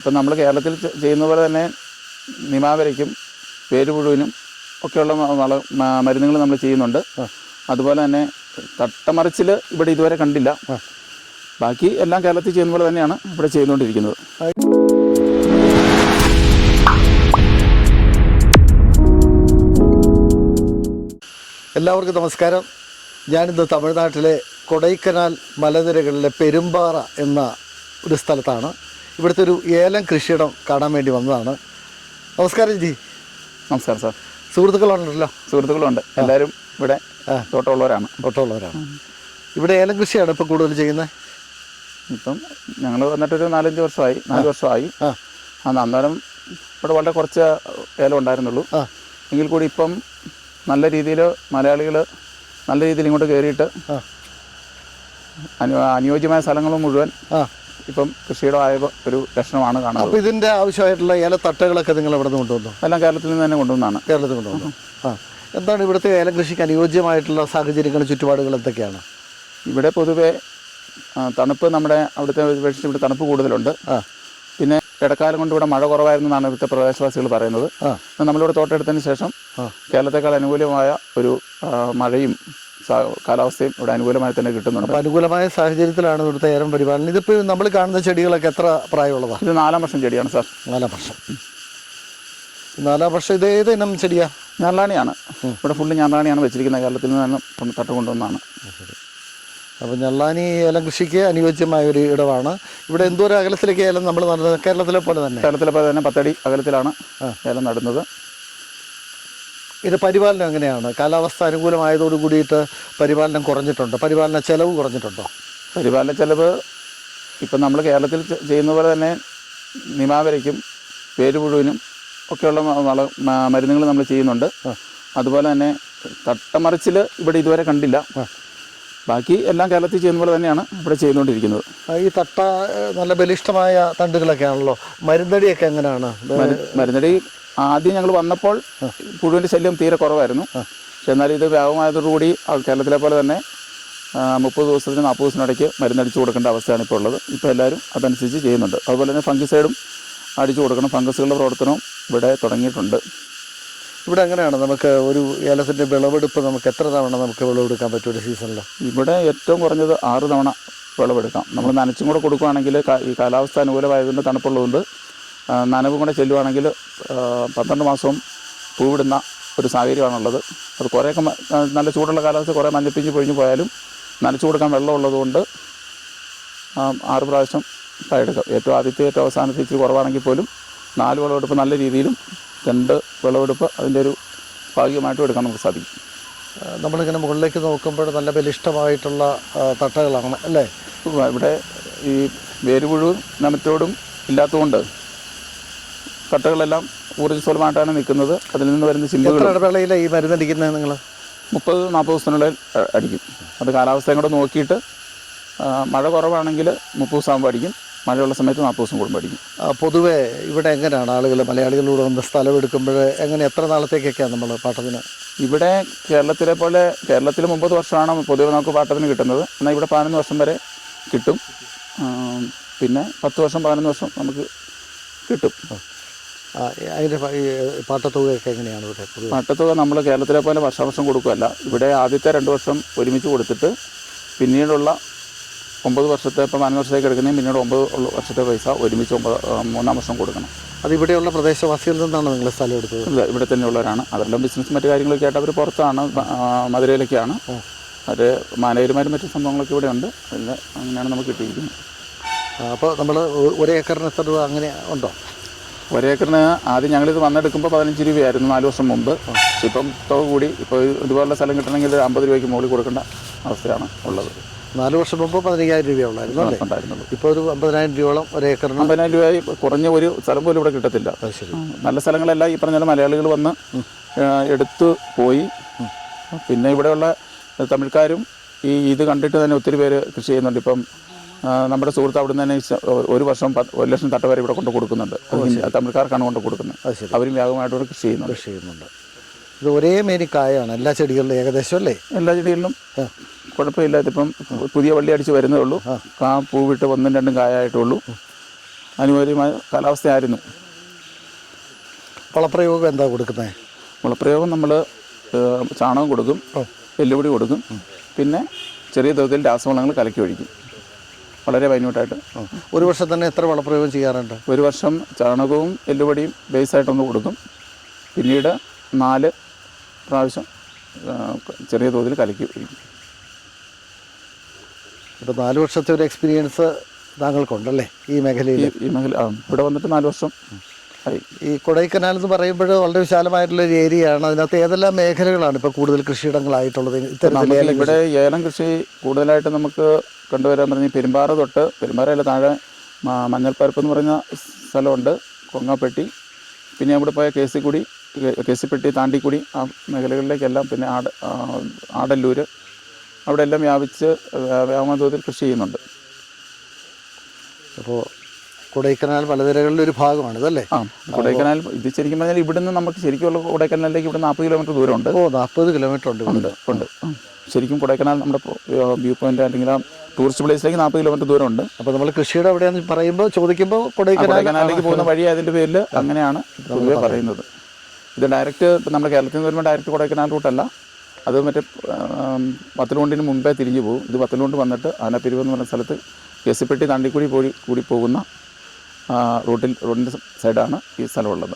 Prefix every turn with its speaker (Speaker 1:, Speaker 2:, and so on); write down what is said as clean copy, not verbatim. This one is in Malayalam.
Speaker 1: ഇപ്പം നമ്മൾ കേരളത്തിൽ ചെയ്യുന്ന പോലെ തന്നെ നിമാവരയ്ക്കും വേരുപുഴുവിനും ഒക്കെയുള്ള മരുന്നുകൾ നമ്മൾ ചെയ്യുന്നുണ്ട്. അതുപോലെ തന്നെ തട്ടമറിച്ചിൽ ഇവിടെ ഇതുവരെ കണ്ടില്ല. ബാക്കി എല്ലാം കേരളത്തിൽ ചെയ്യുന്ന പോലെ തന്നെയാണ് ഇവിടെ ചെയ്തുകൊണ്ടിരിക്കുന്നത്.
Speaker 2: എല്ലാവർക്കും നമസ്കാരം. ഞാനിന്ന് തമിഴ്നാട്ടിലെ കൊടൈക്കനാൽ മലനിരകളിലെ പെരുമ്പാറ എന്ന ഒരു സ്ഥലത്താണ്. ഇവിടുത്തെ ഒരു ഏലം കൃഷിയിടം കാണാൻ വേണ്ടി വന്നതാണ്. നമസ്കാരം ജി.
Speaker 1: നമസ്കാരം സാർ.
Speaker 2: സുഹൃത്തുക്കളുണ്ടല്ലോ?
Speaker 1: സുഹൃത്തുക്കളുണ്ട്. എല്ലാവരും ഇവിടെ തോട്ടമുള്ളവരാണ്.
Speaker 2: ഇവിടെ ഏലം കൃഷിയാണ് ഇപ്പോൾ കൂടുതൽ ചെയ്യുന്നത്.
Speaker 1: ഇപ്പം ഞങ്ങൾ വന്നിട്ടൊരു 4 വർഷമായി. അന്നേരം ഇവിടെ വളരെ കുറച്ച് ഏലം ഉണ്ടായിരുന്നുള്ളൂ. എങ്കിൽ കൂടി ഇപ്പം നല്ല രീതിയിൽ മലയാളികൾ നല്ല രീതിയിൽ ഇങ്ങോട്ട് കയറിയിട്ട് അനുയോജ്യമായ സ്ഥലങ്ങൾ മുഴുവൻ ഇപ്പം കൃഷിയിടമായ ഒരു ലക്ഷണമാണ് കാണുന്നത്.
Speaker 2: അപ്പോൾ ഇതിൻ്റെ ആവശ്യമായിട്ടുള്ള ഏലത്തട്ടകളൊക്കെ നിങ്ങൾ ഇവിടെ നിന്ന് കൊണ്ടുവന്നു?
Speaker 1: എല്ലാം കേരളത്തിൽ നിന്ന് തന്നെ കൊണ്ടുവന്നാണ്.
Speaker 2: കേരളത്തിൽ കൊണ്ടുവന്നു. എന്താണ് ഇവിടുത്തെ ഏലം കൃഷിക്ക് അനുയോജ്യമായിട്ടുള്ള സാഹചര്യങ്ങൾ, ചുറ്റുപാടുകൾ എന്തൊക്കെയാണ്?
Speaker 1: ഇവിടെ പൊതുവെ തണുപ്പ് നമ്മുടെ അവിടുത്തെ അപേക്ഷിച്ച് ഇവിടെ തണുപ്പ് കൂടുതലുണ്ട്. പിന്നെ ഇടക്കാലം കൊണ്ട് ഇവിടെ മഴ കുറവായിരുന്നെന്നാണ് ഇവിടുത്തെ പ്രദേശവാസികൾ പറയുന്നത്. നമ്മളിവിടെ തോട്ടെടുത്തതിന് ശേഷം കേരളത്തെക്കാൾ അനുകൂലമായ ഒരു മഴയും കാലാവസ്ഥയും ഇവിടെ അനുകൂലമായി തന്നെ കിട്ടുന്നുണ്ട്.
Speaker 2: അപ്പോൾ അനുകൂലമായ സാഹചര്യത്തിലാണ് ഇവിടുത്തെ ഏലം പരിപാലനം. ഇതിപ്പോൾ നമ്മൾ കാണുന്ന ചെടികളൊക്കെ എത്ര പ്രായമുള്ളതാണ്?
Speaker 1: ഇത് 4 വർഷം ചെടിയാണ് സാർ.
Speaker 2: 4 വർഷം. 4 വർഷം. ഇത് ഏത് ഇനം ചെടിയാണ്?
Speaker 1: ഞെള്ളാണിയാണ്. ഇവിടെ ഫുള്ള് ഞെള്ളാണിയാണ് വെച്ചിരിക്കുന്നത്. കേരളത്തിൽ നിന്ന് തട്ട് കൊണ്ടുവന്നാണ്.
Speaker 2: അപ്പോൾ ഞെള്ളാനി ഏലം കൃഷിക്ക് അനുയോജ്യമായ ഒരു ഇടമാണ്. ഇവിടെ എന്തോരം അകലത്തിലേക്ക് ഏലം നമ്മൾ നടുന്നത്? കേരളത്തിലെ പോലെ തന്നെ
Speaker 1: 10 അടി അകലത്തിലാണ് ഏലം നടുന്നത്.
Speaker 2: ഇത് പരിപാലനം എങ്ങനെയാണ്? കാലാവസ്ഥ അനുകൂലമായതോട് കൂടിയിട്ട് പരിപാലനം കുറഞ്ഞിട്ടുണ്ടോ? പരിപാലന ചെലവ് കുറഞ്ഞിട്ടുണ്ടോ?
Speaker 1: പരിപാലന ചെലവ് ഇപ്പം നമ്മൾ കേരളത്തിൽ ചെയ്യുന്ന പോലെ തന്നെ നിമാവരയ്ക്കും വേരുപുഴുവിനും ഒക്കെയുള്ള മരുന്നുകൾ നമ്മൾ ചെയ്യുന്നുണ്ട്. അതുപോലെ തന്നെ തട്ടമറിച്ചിൽ ഇവിടെ ഇതുവരെ കണ്ടില്ല. ബാക്കി എല്ലാം കേരളത്തിൽ ചെയ്യുന്ന പോലെ തന്നെയാണ് ഇവിടെ ചെയ്തുകൊണ്ടിരിക്കുന്നത്.
Speaker 2: ഈ തട്ട നല്ല ബലിഷ്ഠമായ തണ്ടുകളൊക്കെ ആണല്ലോ. മരുന്നടിയൊക്കെ എങ്ങനെയാണ്?
Speaker 1: മരുന്നടി ആദ്യം ഞങ്ങൾ വന്നപ്പോൾ പുഴുവിൻ്റെ ശല്യം തീരെ കുറവായിരുന്നു. പക്ഷെ എന്നാലും ഇത് വ്യാപകമായതോടുകൂടി കേരളത്തിലെ പോലെ തന്നെ 30 ദിവസത്തിന് 40 ദിവസത്തിനിടയ്ക്ക് മരുന്നടിച്ചു കൊടുക്കേണ്ട അവസ്ഥയാണ് ഇപ്പോൾ ഉള്ളത്. ഇപ്പോൾ എല്ലാവരും അതനുസരിച്ച് ചെയ്യുന്നുണ്ട്. അതുപോലെ തന്നെ ഫംഗിസൈഡും അടിച്ചു കൊടുക്കണം. ഫംഗസുകളുടെ പ്രവർത്തനവും ഇവിടെ തുടങ്ങിയിട്ടുണ്ട്.
Speaker 2: ഇവിടെ എങ്ങനെയാണ് നമുക്ക് ഒരു ഏലത്തിൻ്റെ വിളവെടുപ്പ് നമുക്ക് എത്ര തവണ നമുക്ക് വിളവെടുക്കാൻ പറ്റും ഒരു സീസണിൽ?
Speaker 1: ഇവിടെ ഏറ്റവും കുറഞ്ഞത് 6 തവണ വിളവെടുക്കാം. നമ്മൾ നനച്ചും കൂടെ കൊടുക്കുകയാണെങ്കിൽ ഈ കാലാവസ്ഥ അനുകൂലമായതുകൊണ്ട് തണുപ്പുള്ളതുകൊണ്ട് നനവും കൂടെ ചെല്ലുവാണെങ്കിൽ 12 മാസവും പൂവിടുന്ന ഒരു സാഹചര്യമാണുള്ളത്. അത് കുറേയൊക്കെ നല്ല ചൂടുള്ള കാലാവസ്ഥ കുറേ മഞ്ഞപ്പിഞ്ച് പൊഴിഞ്ഞു പോയാലും നനച്ചു കൊടുക്കാൻ വെള്ളം ഉള്ളതുകൊണ്ട് 6 പ്രാവശ്യം കായെടുക്കാം. ഏറ്റവും ആദ്യത്തെ ഏറ്റവും അവസാനത്തെ ഇച്ചിരി കുറവാണെങ്കിൽ പോലും 4 വിളവെടുപ്പ് നല്ല രീതിയിലും 2 വിളവെടുപ്പ് അതിൻ്റെ ഒരു ഭാഗികമായിട്ടും എടുക്കാൻ നമുക്ക് സാധിക്കും.
Speaker 2: നമ്മളിങ്ങനെ മുകളിലേക്ക് നോക്കുമ്പോൾ നല്ല ബലിഷ്ഠമായിട്ടുള്ള തട്ടകളാണ് അല്ലേ?
Speaker 1: ഇവിടെ ഈ വേരുപുഴു നമറ്റോടും ഇല്ലാത്തതുകൊണ്ട് തട്ടകളെല്ലാം ഊർജ്ജസ്വലമായിട്ടാണ് നിൽക്കുന്നത്. അതിൽ നിന്ന് വരുന്ന ചിമ്പുകൾ
Speaker 2: ഇടവേളയിൽ ഈ മരുന്നടിക്കുന്നത് നിങ്ങൾ
Speaker 1: 30-40 ദിവസത്തിനുള്ളിൽ അടിക്കും. അത് കാലാവസ്ഥയും കൂടെ നോക്കിയിട്ട് മഴ കുറവാണെങ്കിൽ 30 ദിവസമാകുമ്പോൾ അടിക്കും. മഴയുള്ള സമയത്ത് 40 ദിവസം കൂടുമ്പോൾ അടിക്കും.
Speaker 2: പൊതുവേ ഇവിടെ എങ്ങനെയാണ് ആളുകൾ മലയാളികളോട് വന്ന് സ്ഥലം എടുക്കുമ്പോൾ എങ്ങനെ എത്ര നാളത്തേക്കൊക്കെയാണ് നമ്മൾ പാട്ടത്തിന്?
Speaker 1: ഇവിടെ കേരളത്തിലെ പോലെ കേരളത്തിൽ 30 വർഷമാണ് പൊതുവെ നമുക്ക് പാട്ടത്തിന് കിട്ടുന്നത്. എന്നാൽ ഇവിടെ 11 വർഷം വരെ കിട്ടും. പിന്നെ 10 വർഷം 11 വർഷം നമുക്ക് കിട്ടും.
Speaker 2: അതിൻ്റെ പാട്ടത്തുകയൊക്കെ എങ്ങനെയാണ് ഇവിടെ?
Speaker 1: പാട്ടത്തുക നമ്മൾ കേരളത്തിലെ പോലെ വർഷാവർഷം കൊടുക്കുകയല്ല. ഇവിടെ ആദ്യത്തെ 2 വർഷം ഒരുമിച്ച് കൊടുത്തിട്ട് പിന്നീടുള്ള 9 വർഷത്തെ ഇപ്പം 11 വർഷത്തേക്ക് എടുക്കുന്നതിന് പിന്നീട് 9 വർഷത്തെ പൈസ ഒരുമിച്ച് 3-ാം വർഷം കൊടുക്കണം.
Speaker 2: അത് ഇവിടെയുള്ള പ്രദേശവാസികളിൽ നിന്നാണ് നിങ്ങൾ സ്ഥലം എടുത്തത്?
Speaker 1: ഇല്ല, ഇവിടെ തന്നെയുള്ളവരാണ്. അവരെല്ലാം ബിസിനസ് മറ്റു കാര്യങ്ങളൊക്കെ ആയിട്ട് അവർ പുറത്താണ്, മധുരയിലൊക്കെയാണ്. അവർ മാനേജർമാരും മറ്റു സംഭവങ്ങളൊക്കെ ഇവിടെ ഉണ്ട്. അതിൽ അങ്ങനെയാണ് നമുക്ക് കിട്ടിയിരിക്കുന്നത്.
Speaker 2: അപ്പോൾ നമ്മൾ 1 ഏക്കറിന് എത്ര രൂപ അങ്ങനെ ഉണ്ടോ?
Speaker 1: 1 ഏക്കറിന് ആദ്യം ഞങ്ങളിത് വന്നെടുക്കുമ്പോൾ 15 രൂപയായിരുന്നു 4 വർഷം മുമ്പ്. പക്ഷെ ഇപ്പം തുക കൂടി. ഇപ്പോൾ ഇതുപോലുള്ള സ്ഥലം കിട്ടണമെങ്കിൽ 50 രൂപയ്ക്ക് മുകളിൽ കൊടുക്കേണ്ട അവസ്ഥയാണ് ഉള്ളത്.
Speaker 2: 4 വർഷം മുമ്പ് 15,000 രൂപയുള്ളായിരുന്നു അല്ലേ?
Speaker 1: ഉണ്ടായിരുന്നുള്ളൂ.
Speaker 2: ഇപ്പോൾ ഒരു 50,000 രൂപയോളം 1 ഏക്കറിന്.
Speaker 1: 50,000 രൂപയായി കുറഞ്ഞ ഒരു സ്ഥലം പോലും ഇവിടെ കിട്ടത്തില്ല. നല്ല സ്ഥലങ്ങളെല്ലാം ഈ പറഞ്ഞ മലയാളികൾ വന്ന് എടുത്തു പോയി. പിന്നെ ഇവിടെയുള്ള തമിഴ്ക്കാരും ഇത് കണ്ടിട്ട് തന്നെ ഒത്തിരി പേര് കൃഷി ചെയ്യുന്നുണ്ട്. ഇപ്പം നമ്മുടെ സുഹൃത്ത് അവിടെ നിന്ന് തന്നെ 1 വർഷം 1 ലക്ഷം തട്ട വരെ ഇവിടെ കൊണ്ട് കൊടുക്കുന്നുണ്ട്. തമിഴ്ക്കാർക്കാണ് കൊണ്ട് കൊടുക്കുന്നത്. അവരും വ്യാപകമായിട്ട് കൃഷി ചെയ്യുന്നുണ്ട്.
Speaker 2: ഇത് ഒരേ മേനിക്കായാണ് എല്ലാ ചെടികളിലും ഏകദേശം അല്ലേ? എല്ലാ ചെടികളിലും
Speaker 1: കുഴപ്പമില്ല. ഇതിപ്പം പുതിയ വള്ളി അടിച്ച് വരുന്നേ ഉള്ളൂ. പൂവിട്ട് 1-2 കായായിട്ടുള്ളൂ. അനുയോജ്യമായ കാലാവസ്ഥയായിരുന്നു.
Speaker 2: വളപ്രയോഗം എന്താ കൊടുക്കുന്നത്?
Speaker 1: വളപ്രയോഗം നമ്മൾ ചാണകം കൊടുക്കും, എല്ലുപൊടി കൊടുക്കും, പിന്നെ ചെറിയ തോതിൽ രാസവളങ്ങൾ കലക്കി ഒഴിക്കും, വളരെ മൈന്യൂട്ടായിട്ട്.
Speaker 2: ഒരു വർഷം തന്നെ എത്ര വളപ്രയോഗം ചെയ്യാറുണ്ട്?
Speaker 1: ഒരു വർഷം ചാണകവും എല്ലുപൊടിയും ബേസായിട്ടൊന്ന് കൊടുക്കും, പിന്നീട് 4 പ്രാവശ്യം ചെറിയ തോതിൽ കലക്കി ഒഴിക്കും.
Speaker 2: ഇപ്പോൾ 4 വർഷത്തെ ഒരു എക്സ്പീരിയൻസ് താങ്കൾക്കുണ്ടല്ലേ ഈ മേഖലയിൽ?
Speaker 1: ഈ മേഖല ഇവിടെ വന്നിട്ട് 4 വർഷം ആയി.
Speaker 2: ഈ കൊടൈക്കനാൽ എന്ന് പറയുമ്പോൾ വളരെ വിശാലമായിട്ടുള്ളൊരു ഏരിയയാണ്. അതിനകത്ത് ഏതെല്ലാം മേഖലകളാണ് ഇപ്പോൾ കൂടുതൽ കൃഷിയിടങ്ങളായിട്ടുള്ളത്?
Speaker 1: ഇവിടെ ഏലം കൃഷി കൂടുതലായിട്ട് നമുക്ക് കണ്ടുവരാൻ പറഞ്ഞാൽ പെരുമ്പാറ തൊട്ട്, പെരുമ്പാറയിലെ താഴെ മഞ്ഞൾപ്പരപ്പ് എന്ന് പറഞ്ഞ സ്ഥലമുണ്ട്, കൊങ്ങാപ്പെട്ടി, പിന്നെ അവിടെ പോയ കേസിപ്പെട്ടി, താണ്ടിക്കുടി, ആ മേഖലകളിലേക്കെല്ലാം, പിന്നെ ആടല്ലൂർ, അവിടെ എല്ലാം വ്യാപക തോതിൽ കൃഷി ചെയ്യുന്നുണ്ട്.
Speaker 2: അപ്പോൾ കൊടൈക്കനാൽ മലനിരകളുടെ ഒരു ഭാഗമാണ് ഇതല്ലേ?
Speaker 1: കൊടൈക്കനാൽ ഇത് ശരിക്കും പറഞ്ഞാൽ ഇവിടുന്ന് നമുക്ക് ശരിക്കുള്ള കൊടൈക്കനാലിലേക്ക് ഇവിടെ 40 കിലോമീറ്റർ ദൂരമുണ്ട്.
Speaker 2: 40 കിലോമീറ്റർ ഉണ്ട്.
Speaker 1: ശരിക്കും കൊടൈക്കനാൽ നമ്മുടെ വ്യൂ പോയിന്റ് അല്ലെങ്കിൽ ആ ടൂറിസ്റ്റ് പ്ലേസിലേക്ക് 40 കിലോമീറ്റർ ദൂരമുണ്ട്.
Speaker 2: അപ്പോൾ നമ്മൾ കൃഷിയുടെ എവിടെയാണെന്ന് പറയുമ്പോൾ ചോദിക്കുമ്പോൾ
Speaker 1: കൊടൈക്കനാലിലേക്ക് പോകുന്ന വഴി അതിൻ്റെ പേരിൽ അങ്ങനെയാണ് പൊതുവെ പറയുന്നത്. ഇത് ഡയറക്റ്റ് നമ്മുടെ കേരളത്തിൽ നിന്ന് വരുമ്പോൾ ഡയറക്റ്റ് കൊടൈക്കനാൽ റൂട്ടല്ല, അത് മറ്റേ വത്തലുകൊണ്ടിന് മുമ്പേ തിരിഞ്ഞു പോകും. ഇത് വത്തലുകൊണ്ട് വന്നിട്ട് ആനപ്പിരിവ് എന്ന് പറഞ്ഞ സ്ഥലത്ത് കേസിപ്പെട്ടി താണ്ടിക്കൂടി കൂടി പോകുന്ന റോഡിൻ്റെ സൈഡാണ് ഈ സ്ഥലമുള്ളത്.